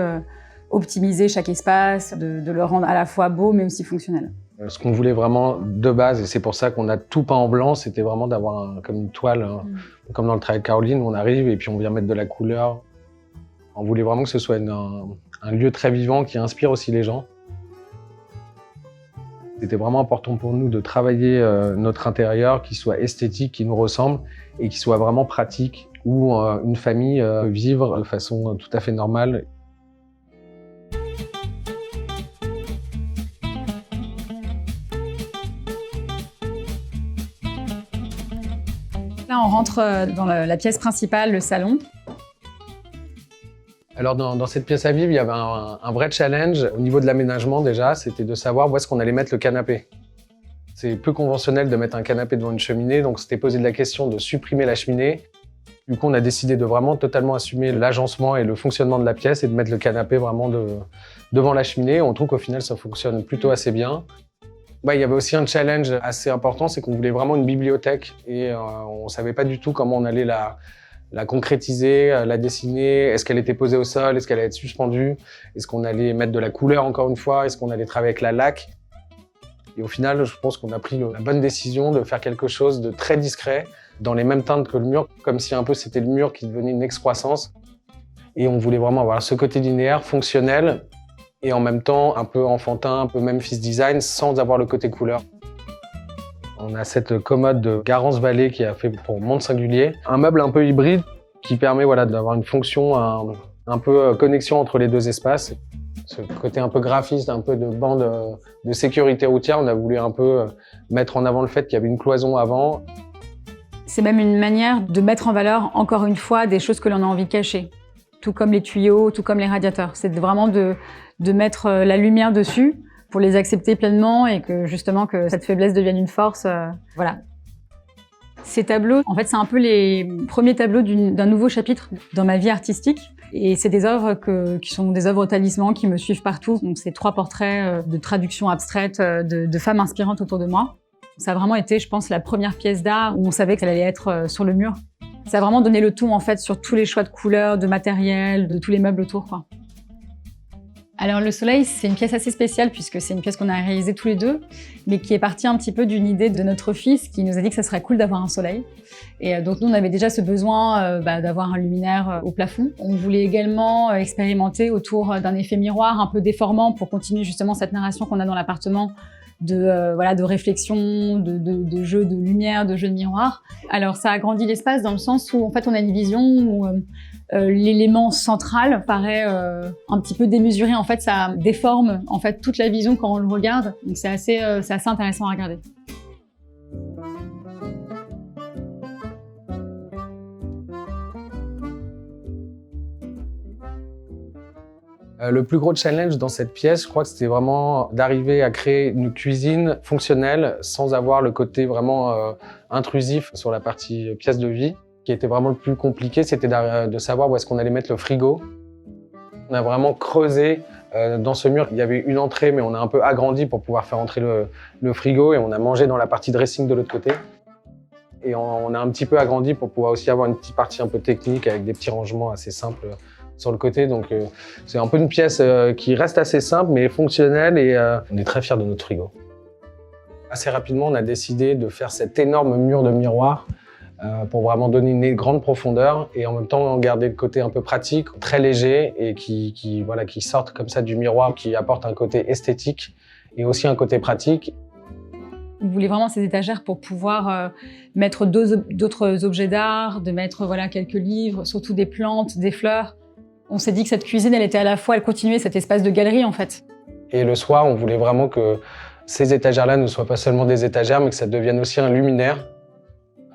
optimiser chaque espace, de le rendre à la fois beau mais aussi fonctionnel. Ce qu'on voulait vraiment de base, et c'est pour ça qu'on a tout peint en blanc, c'était vraiment d'avoir comme une toile, comme dans le travail de Caroline, où on arrive et puis on vient mettre de la couleur. On voulait vraiment que ce soit un lieu très vivant qui inspire aussi les gens. C'était vraiment important pour nous de travailler notre intérieur, qui soit esthétique, qui nous ressemble et qui soit vraiment pratique, où une famille peut vivre de façon tout à fait normale. Là, on rentre dans la pièce principale, le salon. Alors dans cette pièce à vivre, il y avait un vrai challenge au niveau de l'aménagement déjà, c'était de savoir où est-ce qu'on allait mettre le canapé. C'est peu conventionnel de mettre un canapé devant une cheminée, donc c'était posé la question de supprimer la cheminée. Du coup, on a décidé de vraiment totalement assumer l'agencement et le fonctionnement de la pièce et de mettre le canapé vraiment devant la cheminée. On trouve qu'au final, ça fonctionne plutôt assez bien. Il y avait aussi un challenge assez important, c'est qu'on voulait vraiment une bibliothèque et on ne savait pas du tout comment on allait la concrétiser, la dessiner. Est-ce qu'elle était posée au sol? Est-ce qu'elle allait être suspendue? Est-ce qu'on allait mettre de la couleur encore une fois? Est-ce qu'on allait travailler avec la laque? Et au final, je pense qu'on a pris la bonne décision de faire quelque chose de très discret, dans les mêmes teintes que le mur, comme si un peu c'était le mur qui devenait une excroissance. Et on voulait vraiment avoir ce côté linéaire, fonctionnel, et en même temps un peu enfantin, un peu Memphis design, sans avoir le côté couleur. On a cette commode de Garance Vallée qui a fait pour Monde Singulier, un meuble un peu hybride qui permet d'avoir une fonction un peu connexion entre les deux espaces. Ce côté un peu graphiste, un peu de bande de sécurité routière, on a voulu un peu mettre en avant le fait qu'il y avait une cloison avant. C'est même une manière de mettre en valeur, encore une fois, des choses que l'on a envie de cacher. Tout comme les tuyaux, tout comme les radiateurs. C'est vraiment de mettre la lumière dessus pour les accepter pleinement et que justement que cette faiblesse devienne une force. Voilà. Ces tableaux, en fait, c'est un peu les premiers tableaux d'un nouveau chapitre dans ma vie artistique. Et c'est des œuvres qui sont des œuvres talismans qui me suivent partout. Donc, c'est 3 portraits de traduction abstraite de femmes inspirantes autour de moi. Ça a vraiment été, je pense, la première pièce d'art où on savait qu'elle allait être sur le mur. Ça a vraiment donné le ton, en fait, sur tous les choix de couleurs, de matériel, de tous les meubles autour, quoi. Alors, le soleil, c'est une pièce assez spéciale puisque c'est une pièce qu'on a réalisée tous les deux, mais qui est partie un petit peu d'une idée de notre fils qui nous a dit que ça serait cool d'avoir un soleil. Et donc, nous, on avait déjà ce besoin d'avoir un luminaire au plafond. On voulait également expérimenter autour d'un effet miroir un peu déformant pour continuer justement cette narration qu'on a dans l'appartement de réflexion, de jeu de lumière, de jeu de miroir. Alors, ça agrandit l'espace dans le sens où, en fait, on a une vision où l'élément central paraît un petit peu démesuré. En fait, ça déforme en fait toute la vision quand on le regarde. Donc, c'est assez intéressant à regarder. Le plus gros challenge dans cette pièce, je crois que c'était vraiment d'arriver à créer une cuisine fonctionnelle sans avoir le côté vraiment intrusif sur la partie pièce de vie. Ce qui était vraiment le plus compliqué, c'était de savoir où est-ce qu'on allait mettre le frigo. On a vraiment creusé dans ce mur. Il y avait une entrée, mais on a un peu agrandi pour pouvoir faire entrer le frigo et on a mangé dans la partie dressing de l'autre côté. Et on a un petit peu agrandi pour pouvoir aussi avoir une petite partie un peu technique avec des petits rangements assez simples sur le côté. Donc c'est un peu une pièce qui reste assez simple mais fonctionnelle et on est très fiers de notre frigo. Assez rapidement, on a décidé de faire cet énorme mur de miroir pour vraiment donner une grande profondeur et en même temps garder le côté un peu pratique, très léger et qui sorte comme ça du miroir, qui apporte un côté esthétique et aussi un côté pratique. On voulait vraiment ces étagères pour pouvoir mettre d'autres objets d'art, de mettre quelques livres, surtout des plantes, des fleurs. On s'est dit que cette cuisine, elle continuait cet espace de galerie en fait. Et le soir, on voulait vraiment que ces étagères-là ne soient pas seulement des étagères, mais que ça devienne aussi un luminaire.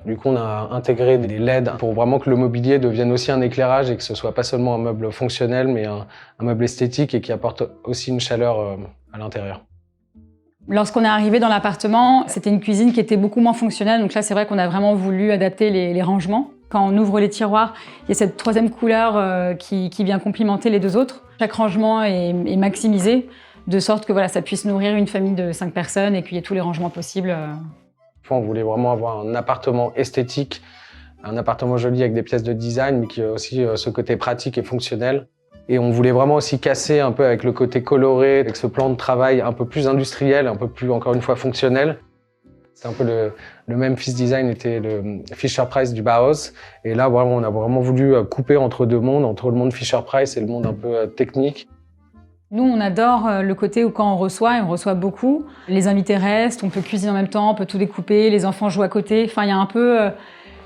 Du coup, on a intégré des LED pour vraiment que le mobilier devienne aussi un éclairage et que ce soit pas seulement un meuble fonctionnel, mais un meuble esthétique et qui apporte aussi une chaleur à l'intérieur. Lorsqu'on est arrivé dans l'appartement, c'était une cuisine qui était beaucoup moins fonctionnelle. Donc là, c'est vrai qu'on a vraiment voulu adapter les rangements. Quand on ouvre les tiroirs, il y a cette troisième couleur qui vient complimenter les deux autres. Chaque rangement est maximisé, de sorte que ça puisse nourrir une famille de 5 personnes et qu'il y ait tous les rangements possibles. On voulait vraiment avoir un appartement esthétique, un appartement joli avec des pièces de design, mais qui a aussi ce côté pratique et fonctionnel. Et on voulait vraiment aussi casser un peu avec le côté coloré, avec ce plan de travail un peu plus industriel, un peu plus, encore une fois, fonctionnel. C'est un peu le Memphis design était le Fisher-Price du Bauhaus. Et là, on a vraiment voulu couper entre deux mondes, entre le monde Fisher-Price et le monde un peu technique. Nous, on adore le côté où quand on reçoit, et on reçoit beaucoup, les invités restent, on peut cuisiner en même temps, on peut tout découper, les enfants jouent à côté. Enfin, il y a un peu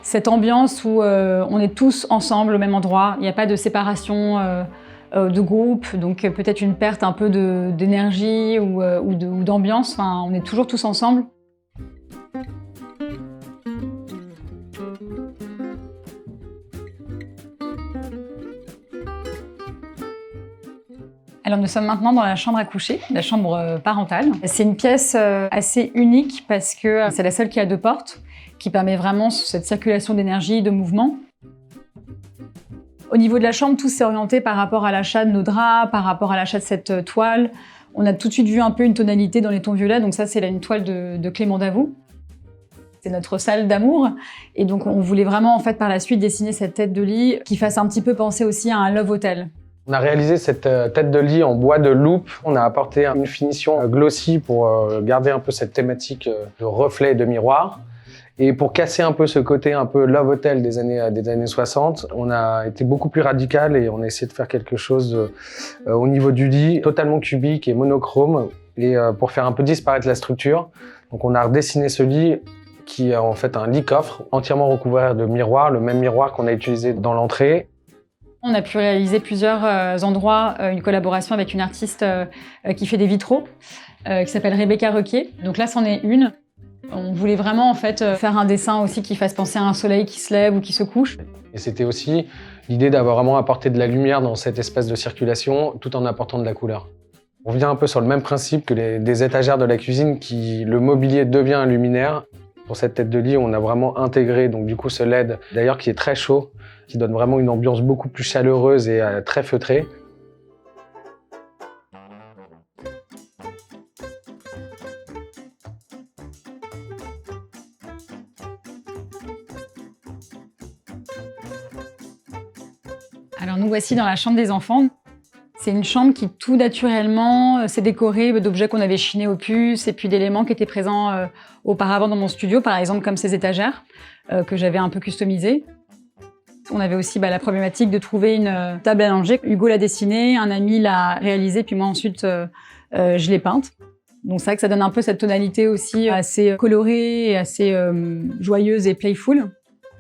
cette ambiance où on est tous ensemble au même endroit. Il n'y a pas de séparation de groupe, donc peut-être une perte un peu d'énergie ou d'ambiance. Enfin, on est toujours tous ensemble. Alors nous sommes maintenant dans la chambre à coucher, la chambre parentale. C'est une pièce assez unique parce que c'est la seule qui a 2 portes, qui permet vraiment cette circulation d'énergie, de mouvement. Au niveau de la chambre, tout s'est orienté par rapport à l'achat de nos draps, par rapport à l'achat de cette toile. On a tout de suite vu un peu une tonalité dans les tons violets, donc ça c'est une toile de Clément Davout. C'est notre salle d'amour, et donc on voulait vraiment en fait par la suite dessiner cette tête de lit qui fasse un petit peu penser aussi à un love hotel. On a réalisé cette tête de lit en bois de loupe. On a apporté une finition glossy pour garder un peu cette thématique de reflet et de miroir. Et pour casser un peu ce côté un peu love hotel des années 60, on a été beaucoup plus radical et on a essayé de faire quelque chose au niveau du lit, totalement cubique et monochrome, et pour faire un peu disparaître la structure. Donc on a redessiné ce lit qui est en fait un lit-coffre entièrement recouvert de miroirs, le même miroir qu'on a utilisé dans l'entrée. On a pu réaliser plusieurs endroits, une collaboration avec une artiste qui fait des vitraux, qui s'appelle Rebecca Requier. Donc là, c'en est une. On voulait vraiment en fait faire un dessin aussi qui fasse penser à un soleil qui se lève ou qui se couche. Et c'était aussi l'idée d'avoir vraiment apporté de la lumière dans cet espace de circulation tout en apportant de la couleur. On vient un peu sur le même principe que des étagères de la cuisine le mobilier devient un luminaire. Pour cette tête de lit, on a vraiment intégré donc du coup ce LED, d'ailleurs qui est très chaud, qui donne vraiment une ambiance beaucoup plus chaleureuse et très feutrée. Alors nous voici dans la chambre des enfants. C'est une chambre qui tout naturellement s'est décorée d'objets qu'on avait chinés aux puces et puis d'éléments qui étaient présents auparavant dans mon studio, par exemple comme ces étagères que j'avais un peu customisées. On avait aussi la problématique de trouver une table à langer. Hugo l'a dessinée, un ami l'a réalisée, puis moi ensuite je l'ai peinte. Donc c'est vrai que ça donne un peu cette tonalité aussi assez colorée, et assez joyeuse et playful.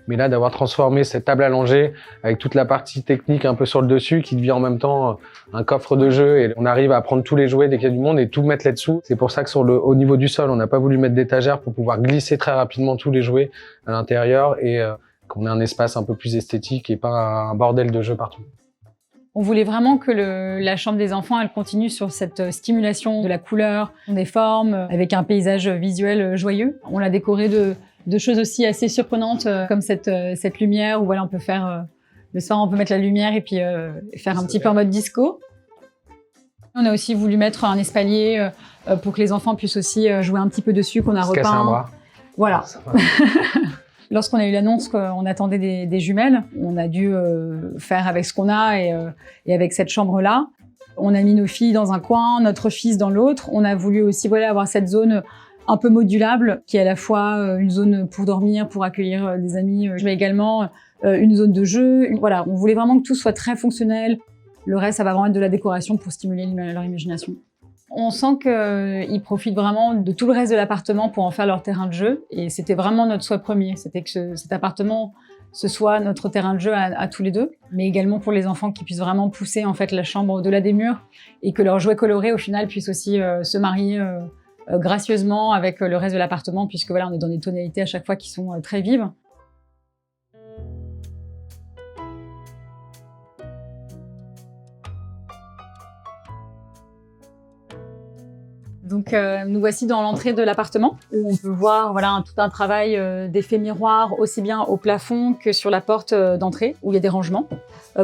Mais là, d'avoir transformé cette table à langer avec toute la partie technique un peu sur le dessus qui devient en même temps un coffre de jeu, et on arrive à prendre tous les jouets des qu'il y a du monde et tout mettre là-dessous. C'est pour ça que au niveau du sol, on n'a pas voulu mettre d'étagères pour pouvoir glisser très rapidement tous les jouets à l'intérieur et qu'on ait un espace un peu plus esthétique et pas un bordel de jeux partout. On voulait vraiment que la chambre des enfants, elle continue sur cette stimulation de la couleur, des formes, avec un paysage visuel joyeux. On l'a décoré de choses aussi assez surprenantes, comme cette lumière, où voilà, on peut faire, le soir on peut mettre la lumière et puis faire un petit peu en mode disco. On a aussi voulu mettre un espalier pour que les enfants puissent aussi jouer un petit peu dessus, qu'on a repeint. Casser un bras. Voilà. Lorsqu'on a eu l'annonce qu'on attendait des jumelles, on a dû faire avec ce qu'on a et avec cette chambre-là. On a mis nos filles dans un coin, notre fils dans l'autre. On a voulu aussi avoir cette zone un peu modulable, qui est à la fois une zone pour dormir, pour accueillir des amis, mais également une zone de jeu. Voilà, on voulait vraiment que tout soit très fonctionnel. Le reste, ça va vraiment être de la décoration pour stimuler leur imagination. On sent qu'ils profitent vraiment de tout le reste de l'appartement pour en faire leur terrain de jeu. Et c'était vraiment notre souhait premier. C'était que cet appartement, ce soit notre terrain de jeu à tous les deux, mais également pour les enfants qui puissent vraiment pousser en fait la chambre au-delà des murs et que leurs jouets colorés, au final, puissent aussi se marier gracieusement avec le reste de l'appartement, puisque voilà, on est dans des tonalités à chaque fois qui sont très vives. Donc nous voici dans l'entrée de l'appartement, où on peut voir tout un travail d'effet miroir, aussi bien au plafond que sur la porte d'entrée, où il y a des rangements,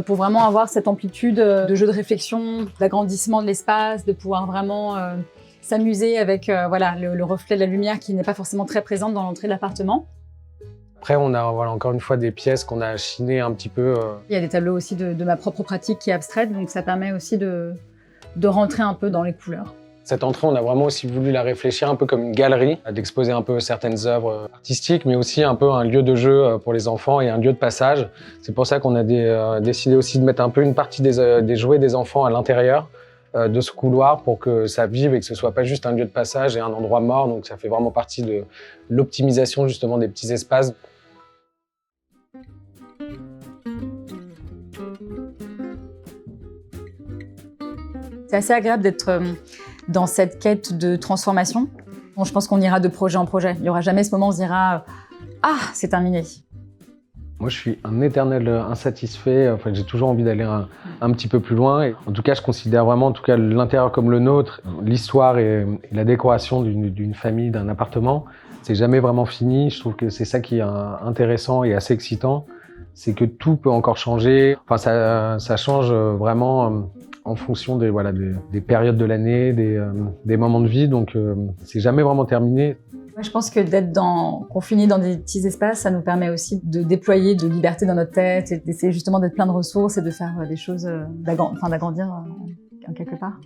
pour vraiment avoir cette amplitude de jeu de réflexion, d'agrandissement de l'espace, de pouvoir vraiment s'amuser avec le reflet de la lumière qui n'est pas forcément très présente dans l'entrée de l'appartement. Après, on a encore une fois des pièces qu'on a chinées un petit peu. Il y a des tableaux aussi de ma propre pratique qui est abstraite, donc ça permet aussi de rentrer un peu dans les couleurs. Cette entrée, on a vraiment aussi voulu la réfléchir un peu comme une galerie, d'exposer un peu certaines œuvres artistiques, mais aussi un peu un lieu de jeu pour les enfants et un lieu de passage. C'est pour ça qu'on a décidé aussi de mettre un peu une partie des jouets des enfants à l'intérieur de ce couloir pour que ça vive et que ce soit pas juste un lieu de passage et un endroit mort. Donc ça fait vraiment partie de l'optimisation justement des petits espaces. C'est assez agréable d'être dans cette quête de transformation. Bon, je pense qu'on ira de projet en projet. Il n'y aura jamais ce moment où on se dira « Ah, c'est terminé ». Moi, je suis un éternel insatisfait. Enfin, j'ai toujours envie d'aller un petit peu plus loin. Et en tout cas, je considère vraiment, en tout cas, l'intérieur comme le nôtre, l'histoire et la décoration d'une famille, d'un appartement, c'est jamais vraiment fini. Je trouve que c'est ça qui est intéressant et assez excitant. C'est que tout peut encore changer. Enfin, ça change vraiment en fonction des périodes de l'année, des moments de vie. Donc, c'est jamais vraiment terminé. Je pense que d'être confiné dans des petits espaces, ça nous permet aussi de déployer de liberté dans notre tête et d'essayer justement d'être plein de ressources et de faire des choses, d'agrandir en quelque part.